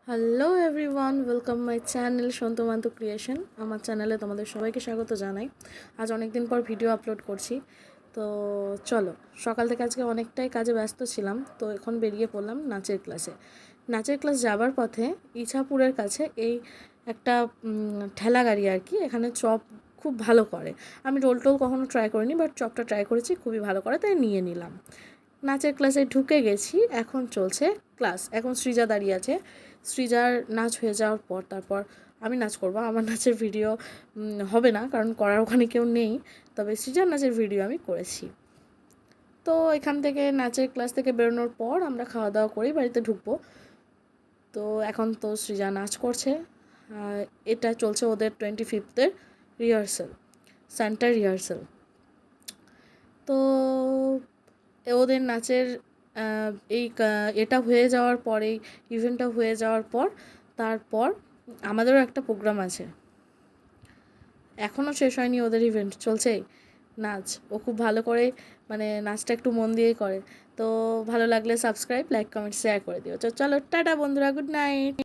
Hello everyone, welcome my channel Santamanta creation. আমার চ্যানেলে তোমাদের সবাইকে স্বাগত জানাই। আজ অনেক দিন পর ভিডিও আপলোড করছি। তো চলো, সকাল থেকে আজকে অনেকটাই কাজে ব্যস্ত ছিলাম, তো এখন বেরিয়ে পড়লাম নাচের ক্লাসে। নাচের ক্লাস যাবার পথে ইছাপুরের কাছে এই একটা ঠেলা গাড়ি আর কি, এখানে চপ খুব ভালো করে। আমি রোল টোল কখনো ট্রাই করিনি, বাট চপটা ট্রাই করেছি, খুবই ভালো করে, তাই নিয়ে নিলাম। নাচের ক্লাসে ঢুকে গেছি, এখন চলছে ক্লাস। এখন সৃজা দাঁড়িয়ে আছে। সৃজার নাচ হয়ে যাওয়ার পর তারপর আমি নাচ করব। আমার নাচের ভিডিও হবে না, কারণ করার ওখানে কেউ নেই, তবে সৃজার নাচের ভিডিও আমি করেছি। তো এখান থেকে নাচের ক্লাস থেকে বেরোনোর পর আমরা খাওয়া দাওয়া করেই বাড়িতে ঢুকবো। তো এখন তো সৃজা নাচ করছে। এটা চলছে ওদের 25th রিহার্সাল, সেন্টার রিহার্সাল। তো ওদের নাচের এই এটা হয়ে যাওয়ার পর, এই ইভেন্টটা হয়ে যাওয়ার পর তারপর আমাদেরও একটা প্রোগ্রাম আছে। এখনও শেষ হয়নি, ওদের ইভেন্ট চলছেই। নাচ ও খুব ভালো করে, মানে নাচটা একটু মন দিয়েই করে। তো ভালো লাগলে সাবস্ক্রাইব, লাইক, কমেন্ট, শেয়ার করে দিও। চলো টাটা বন্ধুরা, গুড নাইট।